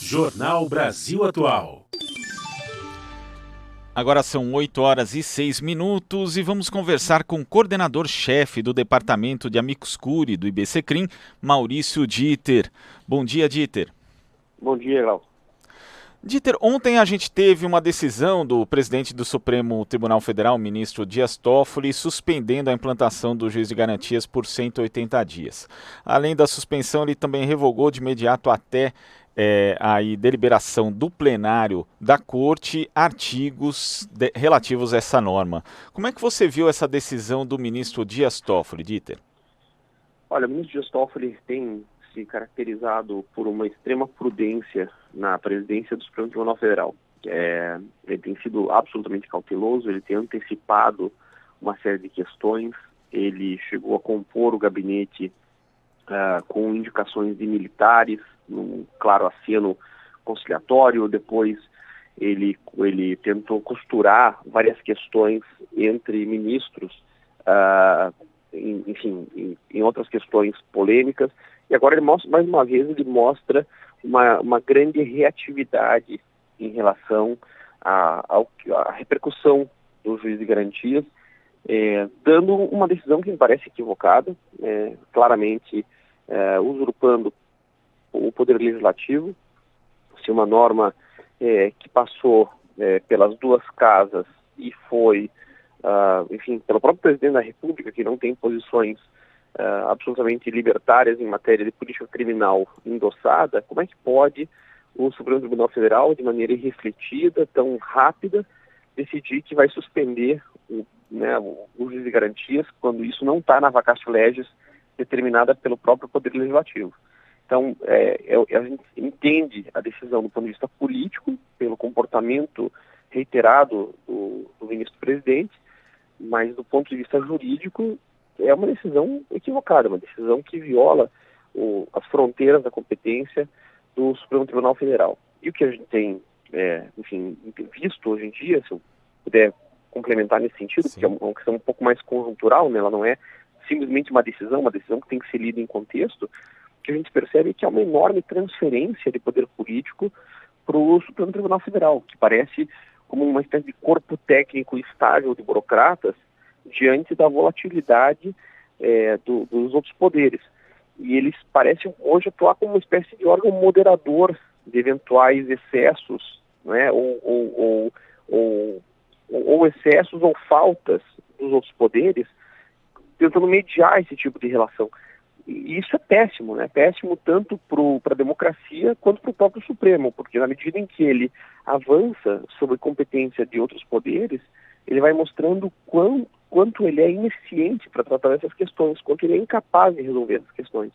Jornal Brasil Atual. Agora são 8h06 e vamos conversar com o coordenador-chefe do Departamento de Amicus Curiae do IBCCRIM, Maurício Dieter. Bom dia, Dieter. Bom dia, Glauco. Dieter, ontem a gente teve uma decisão do presidente do Supremo Tribunal Federal, ministro Dias Toffoli, suspendendo a implantação do juiz de garantias por 180 dias. Além da suspensão, ele também revogou de imediato até a deliberação do plenário da Corte artigos relativos a essa norma. Como é que você viu essa decisão do ministro Dias Toffoli, Dieter? Olha, o ministro Dias Toffoli tem se caracterizado por uma extrema prudência na presidência do Supremo Tribunal Federal. Ele tem sido absolutamente cauteloso, ele tem antecipado uma série de questões, ele chegou a compor o gabinete com indicações de militares, num claro aceno conciliatório. Depois ele tentou costurar várias questões entre ministros, em outras questões polêmicas, e agora ele mostra, mais uma vez, ele mostra uma grande reatividade em relação à repercussão do juiz de garantias, dando uma decisão que me parece equivocada, claramente usurpando o poder legislativo. Se uma norma que passou pelas duas casas e foi, pelo próprio presidente da República, que não tem posições absolutamente libertárias em matéria de política criminal endossada, como é que pode o Supremo Tribunal Federal, de maneira irrefletida, tão rápida, decidir que vai suspender o juiz de garantias, quando isso não está na vacatio legis determinada pelo próprio Poder Legislativo? Então, a gente entende a decisão do ponto de vista político, pelo comportamento reiterado do ministro-presidente, mas do ponto de vista jurídico, é uma decisão equivocada, uma decisão que viola as fronteiras da competência do Supremo Tribunal Federal. E o que a gente tem, visto hoje em dia, se eu puder complementar nesse sentido, Sim. porque é uma questão um pouco mais conjuntural, né? Ela não é simplesmente uma decisão que tem que ser lida em contexto, que a gente percebe que há uma enorme transferência de poder político para o Supremo Tribunal Federal, que parece como uma espécie de corpo técnico estável de burocratas diante da volatilidade dos outros poderes. E eles parecem hoje atuar como uma espécie de órgão moderador de eventuais excessos, né, ou excessos ou faltas dos outros poderes, tentando mediar esse tipo de relação. E isso é péssimo, né? Péssimo tanto para a democracia quanto para o próprio Supremo, porque na medida em que ele avança sobre competência de outros poderes, ele vai mostrando quanto ele é ineficiente para tratar dessas questões, quanto ele é incapaz de resolver essas questões.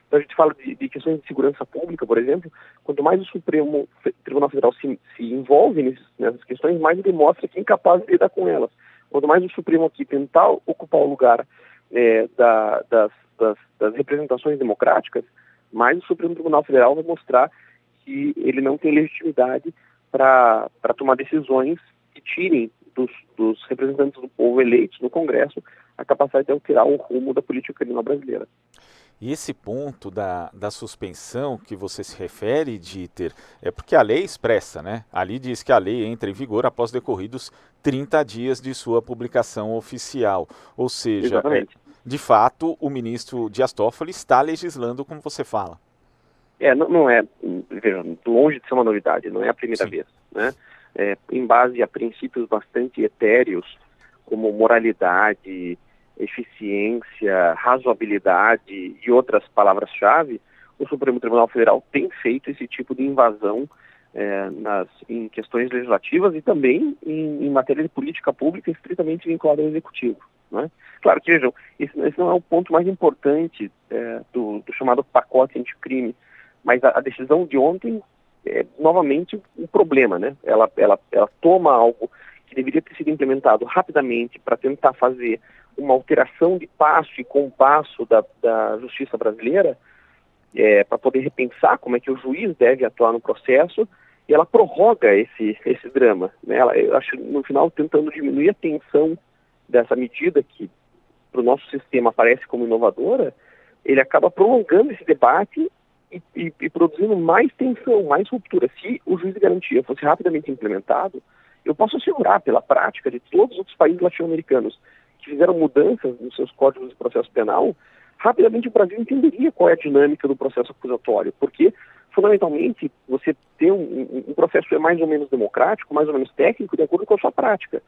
Então a gente fala de questões de segurança pública, por exemplo, quanto mais o Supremo Tribunal Federal se envolve nessas questões, mais ele mostra que é incapaz de lidar com elas. Quanto mais o Supremo aqui tentar ocupar o lugar das representações democráticas, mais o Supremo Tribunal Federal vai mostrar que ele não tem legitimidade para tomar decisões que tirem dos representantes do povo eleitos no Congresso a capacidade de alterar o rumo da política criminal brasileira. E esse ponto da suspensão que você se refere, Dieter, é porque a lei expressa, né? Ali diz que a lei entra em vigor após decorridos 30 dias de sua publicação oficial. Ou seja, de fato, o ministro Dias Toffoli está legislando como você fala. Não é, veja, longe de ser uma novidade, não é a primeira vez, né? Em base a princípios bastante etéreos, como moralidade, eficiência, razoabilidade e outras palavras-chave, o Supremo Tribunal Federal tem feito esse tipo de invasão em questões legislativas e também em matéria de política pública estritamente vinculada ao Executivo, né? Claro que, vejam, esse não é o ponto mais importante do chamado pacote anticrime, mas a decisão de ontem é novamente um problema, né? Ela toma algo que deveria ter sido implementado rapidamente para tentar fazer uma alteração de passo e compasso da justiça brasileira, para poder repensar como é que o juiz deve atuar no processo, e ela prorroga esse drama, né? Eu acho, no final, tentando diminuir a tensão dessa medida que para o nosso sistema parece como inovadora, ele acaba prolongando esse debate e produzindo mais tensão, mais ruptura. Se o juiz de garantia fosse rapidamente implementado, eu posso assegurar, pela prática de todos os outros países latino-americanos que fizeram mudanças nos seus códigos de processo penal, rapidamente o Brasil entenderia qual é a dinâmica do processo acusatório, porque, fundamentalmente, você ter um processo é mais ou menos democrático, mais ou menos técnico, de acordo com a sua prática.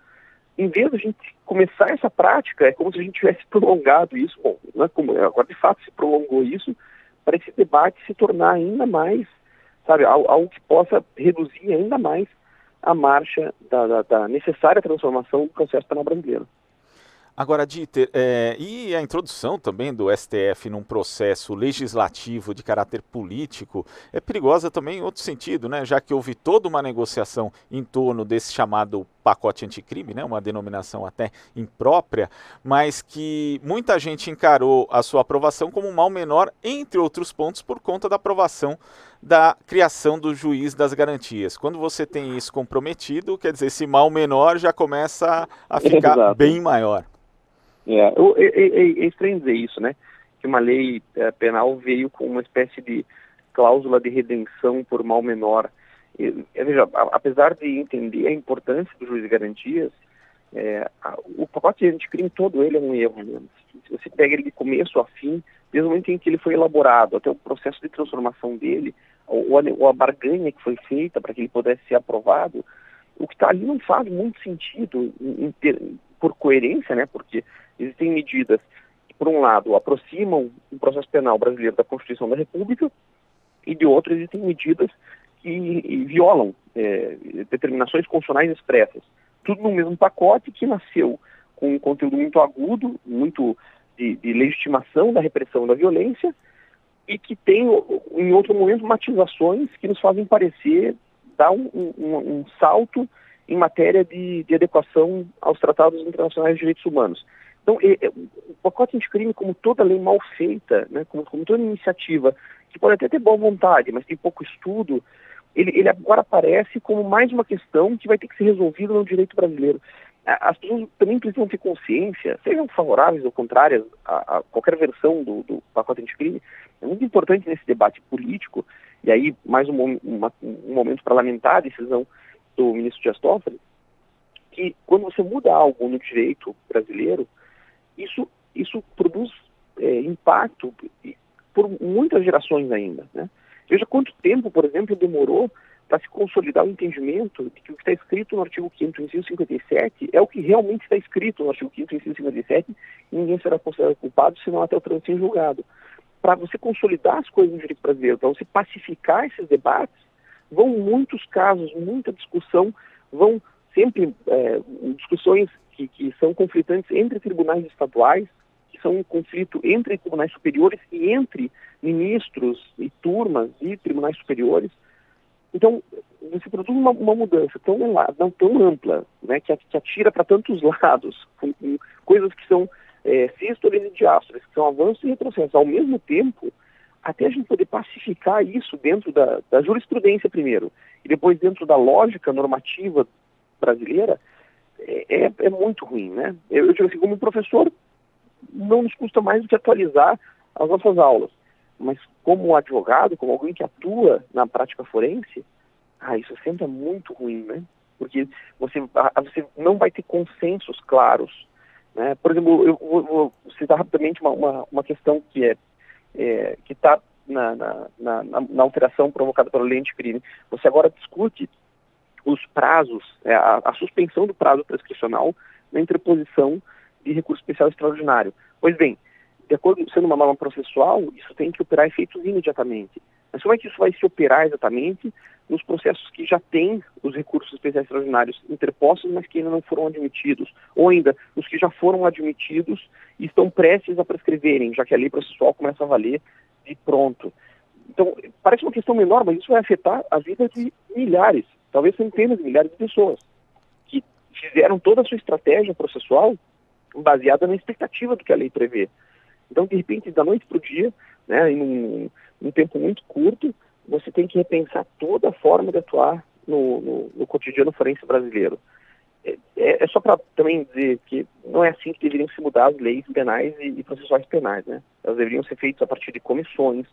Em vez de a gente começar essa prática, é como se a gente tivesse prolongado isso. Bom, não é como, agora de fato se prolongou isso, para esse debate se tornar ainda mais, sabe, algo que possa reduzir ainda mais a marcha da necessária transformação do processo penal brasileiro. Agora, Dieter, e a introdução também do STF num processo legislativo de caráter político é perigosa também em outro sentido, né? Já que houve toda uma negociação em torno desse chamado pacote anticrime, né? Uma denominação até imprópria, mas que muita gente encarou a sua aprovação como um mal menor, entre outros pontos, por conta da aprovação da criação do juiz das garantias. Quando você tem isso comprometido, quer dizer, esse mal menor já começa a ficar bem maior. É estranho dizer isso, né? Que uma lei penal veio com uma espécie de cláusula de redenção por mal menor. Veja, apesar de entender a importância do juiz de garantias, o pacote anticrime todo ele é um erro mesmo. Se você pega ele de começo a fim, desde o momento em que ele foi elaborado, até o processo de transformação dele, ou a barganha que foi feita para que ele pudesse ser aprovado, o que está ali não faz muito sentido por coerência, né? Porque existem medidas que, por um lado, aproximam o processo penal brasileiro da Constituição da República e, de outro, existem medidas que violam determinações constitucionais expressas. Tudo no mesmo pacote que nasceu com um conteúdo muito agudo, muito de legitimação da repressão da violência e que tem, em outro momento, matizações que nos fazem parecer dar um salto em matéria de adequação aos tratados internacionais de direitos humanos. Então, o pacote anticrime, como toda lei mal feita, né, como toda iniciativa, que pode até ter boa vontade, mas tem pouco estudo, ele agora aparece como mais uma questão que vai ter que ser resolvida no direito brasileiro. As pessoas também precisam ter consciência, sejam favoráveis ou contrárias a qualquer versão do pacote anticrime. É muito importante nesse debate político, e aí mais um momento para lamentar a decisão do ministro Dias Toffoli, que quando você muda algo no direito brasileiro, isso produz impacto por muitas gerações ainda, né? Veja quanto tempo, por exemplo, demorou para se consolidar o entendimento de que o que está escrito no artigo 5º, inciso 57, é o que realmente está escrito no artigo 5º, inciso 57, e ninguém será considerado culpado, senão até o trânsito em julgado. Para você consolidar as coisas no direito brasileiro, para você pacificar esses debates, vão muitos casos, muita discussão, vão sempre discussões que são conflitantes entre tribunais estaduais, que são um conflito entre tribunais superiores e entre ministros e turmas de tribunais superiores. Então, você produz uma mudança tão ampla, né, que atira para tantos lados, com coisas que são sístoles e diástoles, que são avanços e retrocessos. Ao mesmo tempo, até a gente poder pacificar isso dentro da jurisprudência primeiro, e depois dentro da lógica normativa brasileira, é muito ruim, né? Eu digo assim, como professor, não nos custa mais do que atualizar as nossas aulas, mas como advogado, como alguém que atua na prática forense, isso sempre é muito ruim, né? Porque você não vai ter consensos claros, né? Por exemplo, eu vou citar rapidamente uma questão que está na alteração provocada pela lei anticrime. Você agora discute os prazos, a suspensão do prazo prescricional na interposição de recurso especial extraordinário. Pois bem, de acordo com sendo uma norma processual, isso tem que operar efeitos imediatamente. Mas como é que isso vai se operar exatamente nos processos que já têm os recursos especiais extraordinários interpostos, mas que ainda não foram admitidos? Ou ainda, os que já foram admitidos e estão prestes a prescreverem, já que a lei processual começa a valer de pronto. Então, parece uma questão menor, mas isso vai afetar a vida de milhares, talvez centenas de milhares de pessoas, que fizeram toda a sua estratégia processual baseada na expectativa do que a lei prevê. Então, de repente, da noite para o dia, né, em um tempo muito curto, você tem que repensar toda a forma de atuar no cotidiano forense brasileiro. É só para também dizer que não é assim que deveriam se mudar as leis penais e processuais penais, né? Elas deveriam ser feitas a partir de comissões,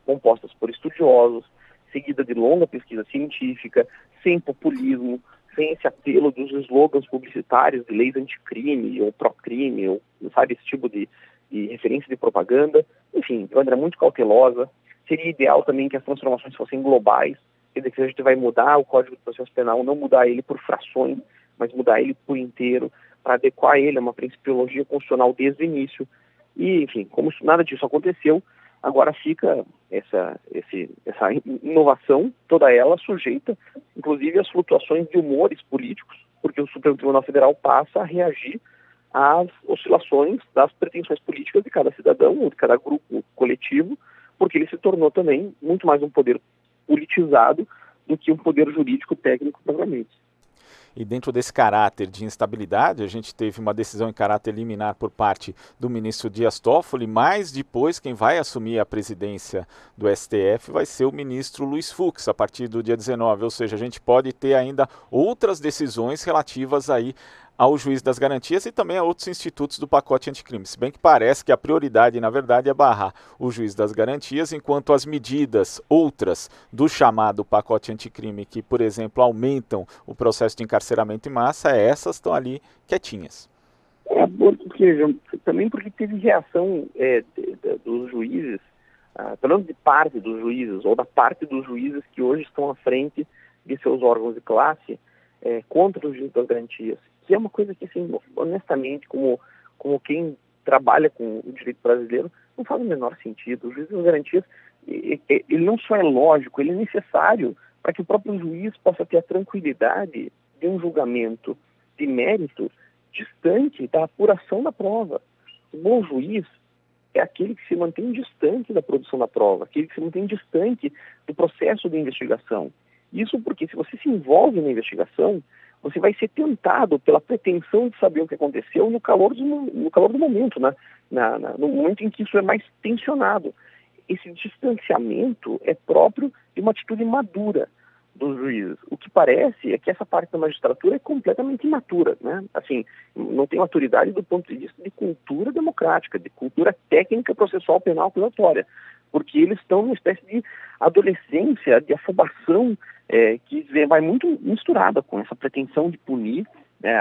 compostas por estudiosos, seguida de longa pesquisa científica, sem populismo, sem esse apelo dos slogans publicitários de leis anticrime ou pró-crime, ou, sabe, esse tipo de referência de propaganda. Enfim, de maneira muito cautelosa. Seria ideal também que as transformações fossem globais, quer dizer, que a gente vai mudar o Código de Processo Penal, não mudar ele por frações, mas mudar ele por inteiro, para adequar ele a uma principiologia constitucional desde o início. E, enfim, como nada disso aconteceu, agora fica essa inovação, toda ela sujeita, inclusive, às flutuações de humores políticos, porque o Supremo Tribunal Federal passa a reagir às oscilações das pretensões políticas de cada cidadão ou de cada grupo coletivo, porque ele se tornou também muito mais um poder politizado do que um poder jurídico técnico propriamente. E dentro desse caráter de instabilidade, a gente teve uma decisão em caráter liminar por parte do ministro Dias Toffoli, mas depois quem vai assumir a presidência do STF vai ser o ministro Luiz Fux, a partir do dia 19, ou seja, a gente pode ter ainda outras decisões relativas aí ao juiz das garantias e também a outros institutos do pacote anticrime. Se bem que parece que a prioridade, na verdade, é barrar o juiz das garantias, enquanto as medidas outras do chamado pacote anticrime, que, por exemplo, aumentam o processo de encarceramento em massa, essas estão ali quietinhas. Também porque teve reação dos juízes, pelo menos de parte dos juízes, ou da parte dos juízes que hoje estão à frente de seus órgãos de classe, contra o juiz das garantias. Que é uma coisa que, assim, honestamente, como quem trabalha com o direito brasileiro, não faz o menor sentido. O juiz das garantias, ele não só é lógico, ele é necessário para que o próprio juiz possa ter a tranquilidade de um julgamento de mérito distante da apuração da prova. O bom juiz é aquele que se mantém distante da produção da prova, aquele que se mantém distante do processo de investigação. Isso porque, se você se envolve na investigação, você vai ser tentado pela pretensão de saber o que aconteceu no calor do momento, no momento em que isso é mais tensionado. Esse distanciamento é próprio de uma atitude madura dos juízes. O que parece é que essa parte da magistratura é completamente imatura, né? Assim, não tem maturidade do ponto de vista de cultura democrática, de cultura técnica processual penal acusatória, porque eles estão numa espécie de adolescência, de afobação, que vai muito misturada com essa pretensão de punir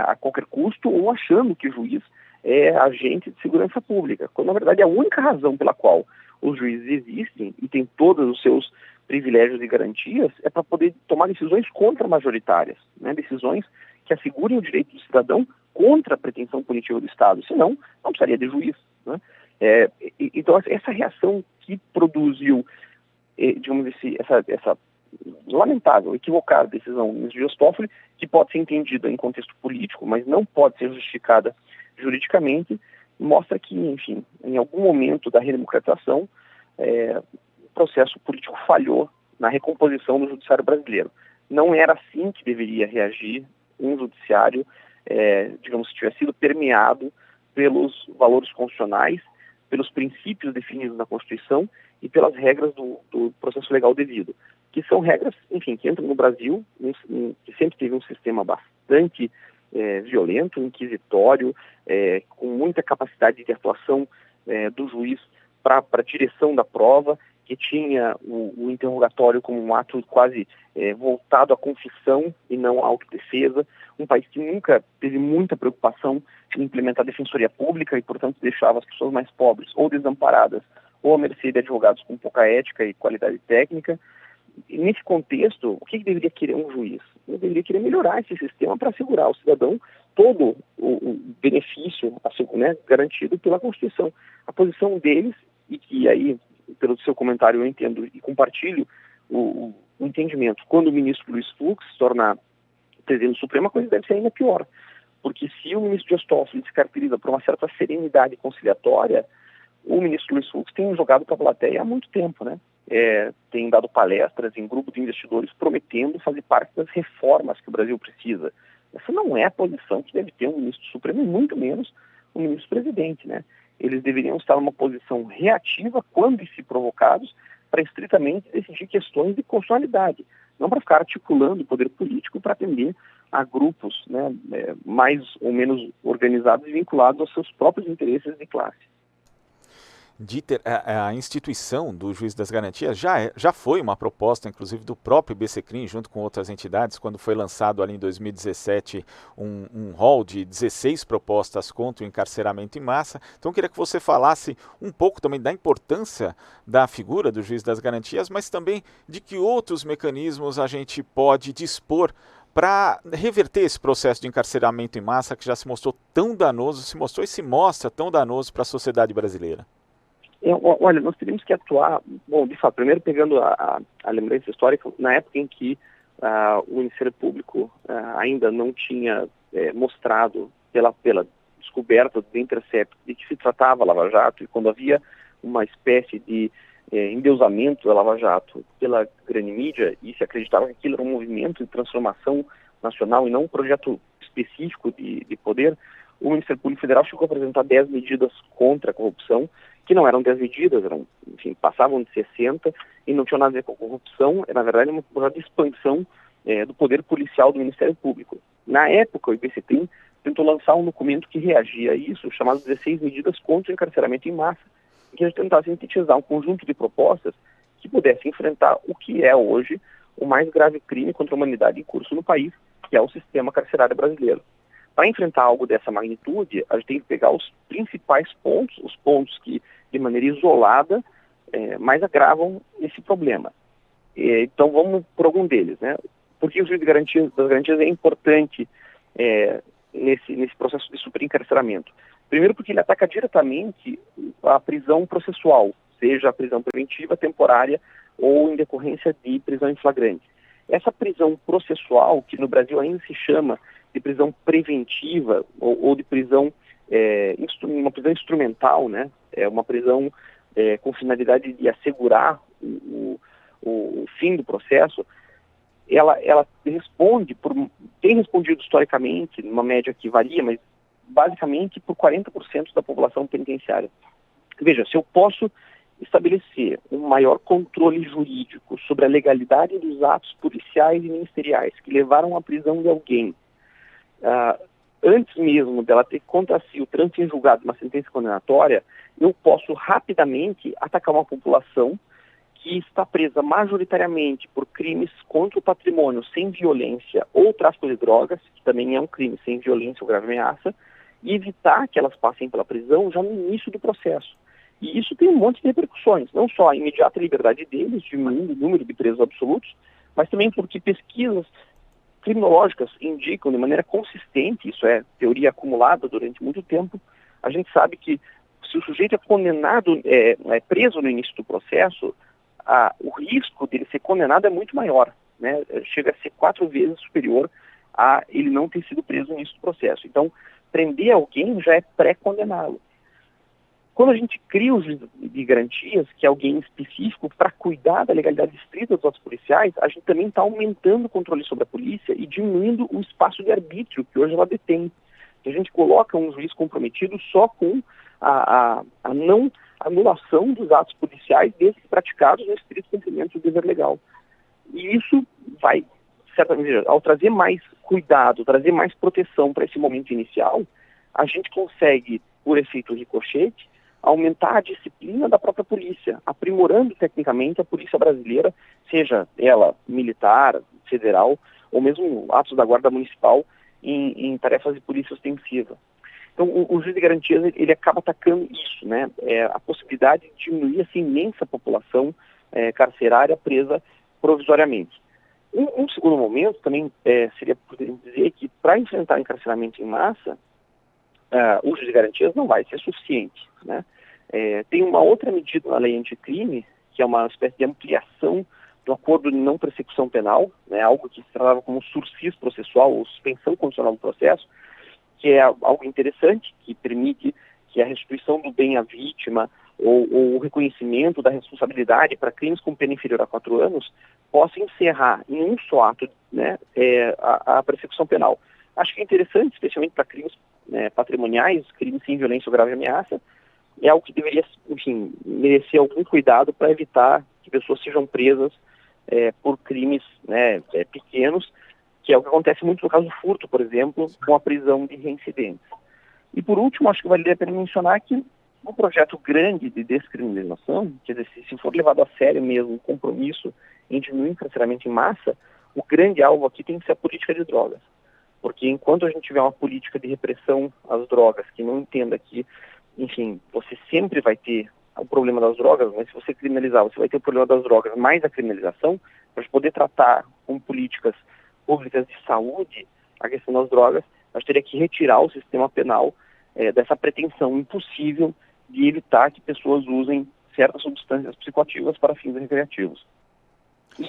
a qualquer custo, ou achando que o juiz é agente de segurança pública, quando na verdade a única razão pela qual os juízes existem e têm todos os seus privilégios e garantias é para poder tomar decisões contra-majoritárias, né? Decisões que assegurem o direito do cidadão contra a pretensão punitiva do Estado, senão não precisaria de juiz, né? Então essa reação que produziu, digamos assim, essa lamentável, equivocada decisão do ministro Dias Toffoli, que pode ser entendida em contexto político, mas não pode ser justificada juridicamente, mostra que, enfim, em algum momento da redemocratização, o processo político falhou na recomposição do judiciário brasileiro. Não era assim que deveria reagir um judiciário, digamos, que tivesse sido permeado pelos valores constitucionais, pelos princípios definidos na Constituição e pelas regras do processo legal devido, que são regras, enfim, que entram no Brasil, que sempre teve um sistema bastante violento, inquisitório, com muita capacidade de atuação do juiz para a direção da prova, que tinha o interrogatório como um ato quase voltado à confissão e não à autodefesa, um país que nunca teve muita preocupação em implementar a defensoria pública e, portanto, deixava as pessoas mais pobres ou desamparadas ou à mercê de advogados com pouca ética e qualidade técnica. E nesse contexto, o que deveria querer um juiz? Ele deveria querer melhorar esse sistema para assegurar ao cidadão todo o benefício, né, garantido pela Constituição. A posição deles, e que aí, pelo seu comentário, eu entendo e compartilho o entendimento. Quando o ministro Luiz Fux se tornar presidente do Supremo, a coisa deve ser ainda pior. Porque se o ministro Dias Toffoli se caracteriza por uma certa serenidade conciliatória, o ministro Luiz Fux tem jogado para a plateia há muito tempo, né? Tem dado palestras em grupo de investidores prometendo fazer parte das reformas que o Brasil precisa. Essa não é a posição que deve ter um ministro Supremo, e muito menos um ministro presidente, né? Eles deveriam estar numa posição reativa quando se provocados para estritamente decidir questões de constitucionalidade, não para ficar articulando o poder político para atender a grupos, né, mais ou menos organizados e vinculados aos seus próprios interesses de classe. Dieter, a instituição do Juiz das Garantias já foi uma proposta, inclusive, do próprio BCCRIM, junto com outras entidades, quando foi lançado ali em 2017 um rol de 16 propostas contra o encarceramento em massa. Então, eu queria que você falasse um pouco também da importância da figura do Juiz das Garantias, mas também de que outros mecanismos a gente pode dispor para reverter esse processo de encarceramento em massa que já se mostrou tão danoso, se mostrou e se mostra tão danoso para a sociedade brasileira. Olha, nós teríamos que atuar, bom, de fato, primeiro pegando a lembrança histórica, na época em que o Ministério Público ainda não tinha mostrado pela descoberta do Intercept de que se tratava a Lava Jato, e quando havia uma espécie de endeusamento da Lava Jato pela grande mídia, e se acreditava que aquilo era um movimento de transformação nacional e não um projeto específico de poder, o Ministério Público Federal chegou a apresentar 10 medidas contra a corrupção, que não eram 10 medidas, enfim, passavam de 60 e não tinham nada a ver com a corrupção, na verdade uma projeto de expansão do poder policial do Ministério Público. Na época, o IBCTRIM tentou lançar um documento que reagia a isso, chamado 16 medidas contra o encarceramento em massa, em que a gente tentava sintetizar um conjunto de propostas que pudesse enfrentar o que é hoje o mais grave crime contra a humanidade em curso no país, que é o sistema carcerário brasileiro. Para enfrentar algo dessa magnitude, a gente tem que pegar os principais pontos, os pontos que, de maneira isolada, mais agravam esse problema. Então, vamos por algum deles, né? Por que o juiz das garantias é importante nesse processo de superencarceramento? Primeiro, porque ele ataca diretamente a prisão processual, seja a prisão preventiva, temporária ou em decorrência de prisão em flagrante. Essa prisão processual, que no Brasil ainda se chama de prisão preventiva ou de prisão, uma prisão instrumental, né? É uma prisão com finalidade de assegurar o fim do processo, ela tem respondido historicamente, numa média que varia, mas basicamente por 40% da população penitenciária. Veja, se eu posso estabelecer um maior controle jurídico sobre a legalidade dos atos policiais e ministeriais que levaram à prisão de alguém, antes mesmo dela ter contra si o trânsito em julgado, uma sentença condenatória, eu posso rapidamente atacar uma população que está presa majoritariamente por crimes contra o patrimônio sem violência ou tráfico de drogas, que também é um crime sem violência ou grave ameaça, e evitar que elas passem pela prisão já no início do processo. E isso tem um monte de repercussões, não só a imediata liberdade deles, diminuindo o número de presos absolutos, mas também porque pesquisas criminológicas indicam de maneira consistente, isso é teoria acumulada durante muito tempo, a gente sabe que se o sujeito é condenado, é preso no início do processo, o risco dele ser condenado é muito maior, né? Chega a ser 4 vezes superior a ele não ter sido preso no início do processo. Então, prender alguém já é pré-condená-lo. Quando a gente cria os de garantias, que é alguém específico para cuidar da legalidade estrita dos atos policiais, a gente também está aumentando o controle sobre a polícia e diminuindo o espaço de arbítrio que hoje ela detém. A gente coloca um juiz comprometido só com a não anulação dos atos policiais desde que praticados no estrito cumprimento do dever legal. E isso vai, certamente, ao trazer mais cuidado, trazer mais proteção para esse momento inicial, a gente consegue, por efeito ricochete, aumentar a disciplina da própria polícia, aprimorando tecnicamente a polícia brasileira, seja ela militar, federal, ou mesmo atos da guarda municipal em tarefas de polícia ostensiva. Então, o juiz de garantias, ele acaba atacando isso, né? A possibilidade de diminuir essa imensa população carcerária presa provisoriamente. Um segundo momento também poderíamos dizer que para enfrentar encarceramento em massa, o juiz de garantias não vai ser suficiente, né? Tem uma outra medida na lei anticrime, que é uma espécie de ampliação do acordo de não persecução penal, né, algo que se tratava como sursis processual ou suspensão condicional do processo, que é algo interessante, que permite que a restituição do bem à vítima ou o reconhecimento da responsabilidade para crimes com pena inferior a 4 anos possa encerrar em um só ato, né, a persecução penal. Acho que é interessante, especialmente para crimes patrimoniais, crimes sem violência ou grave ameaça, é algo que deveria, enfim, merecer algum cuidado para evitar que pessoas sejam presas por crimes, né, pequenos, que é o que acontece muito no caso do furto, por exemplo, com a prisão de reincidentes. E por último, acho que vale a pena mencionar que um projeto grande de descriminalização, quer dizer, se for levado a sério mesmo o compromisso em diminuir o encarceramento em massa, o grande alvo aqui tem que ser a política de drogas. Porque enquanto a gente tiver uma política de repressão às drogas que não entenda que, enfim, você sempre vai ter o problema das drogas, mas se você criminalizar, você vai ter o problema das drogas mais a criminalização, para poder tratar com políticas públicas de saúde a questão das drogas, a gente teria que retirar o sistema penal dessa pretensão impossível de evitar que pessoas usem certas substâncias psicoativas para fins recreativos.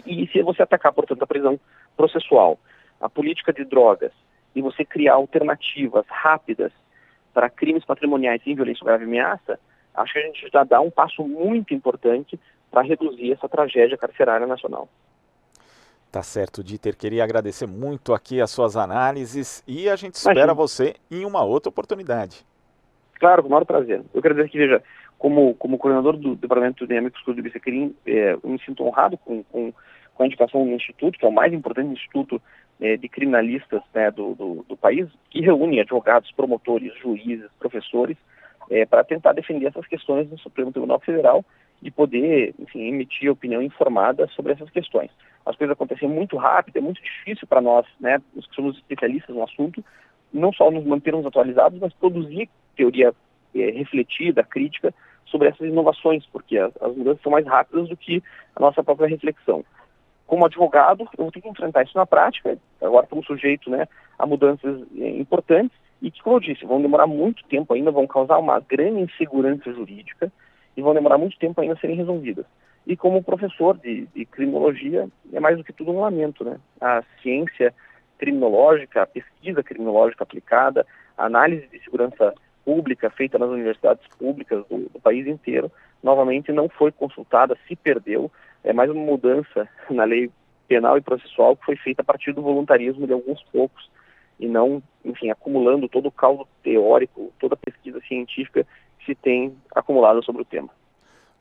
E se você atacar, portanto, a prisão processual, a política de drogas, e você criar alternativas rápidas para crimes patrimoniais em violência grave e ameaça, acho que a gente já dá um passo muito importante para reduzir essa tragédia carcerária nacional. Tá certo, Dieter. Queria agradecer muito aqui as suas análises e a gente espera você em uma outra oportunidade. Claro, com o maior prazer. Eu quero dizer que, veja, como coordenador do Departamento de Amicus Curiae do IBCCRIM, eu me sinto honrado com a indicação do Instituto, que é o mais importante instituto de criminalistas, né, do país, que reúne advogados, promotores, juízes, professores, para tentar defender essas questões no Supremo Tribunal Federal e poder, enfim, emitir opinião informada sobre essas questões. As coisas acontecem muito rápido, é muito difícil para nós, né, os que somos especialistas no assunto, não só nos mantermos atualizados, mas produzir teoria refletida, crítica, sobre essas inovações, porque as mudanças são mais rápidas do que a nossa própria reflexão. Como advogado, eu vou ter que enfrentar isso na prática. Agora estamos sujeitos, né, a mudanças importantes e que, como eu disse, vão demorar muito tempo ainda, vão causar uma grande insegurança jurídica e vão demorar muito tempo ainda a serem resolvidas. E como professor de criminologia, é mais do que tudo um lamento, né? A ciência criminológica, a pesquisa criminológica aplicada, a análise de segurança pública feita nas universidades públicas do país inteiro, novamente não foi consultada, se perdeu. É mais uma mudança na lei penal e processual que foi feita a partir do voluntarismo de alguns poucos e não, enfim, acumulando todo o caldo teórico, toda a pesquisa científica que se tem acumulado sobre o tema.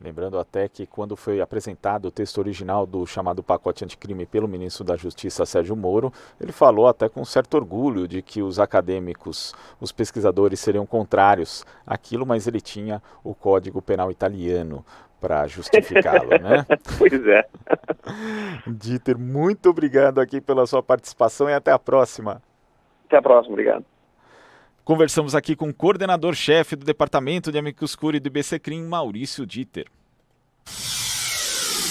Lembrando até que quando foi apresentado o texto original do chamado pacote anticrime pelo ministro da Justiça, Sérgio Moro, ele falou até com certo orgulho de que os acadêmicos, os pesquisadores seriam contrários àquilo, mas ele tinha o Código Penal italiano para justificá-lo, né? Pois é. Dieter, muito obrigado aqui pela sua participação e até a próxima. Até a próxima, obrigado. Conversamos aqui com o coordenador-chefe do Departamento de Amicus Curiae do IBCCRIM, Maurício Dieter.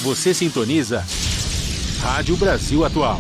Você sintoniza Rádio Brasil Atual.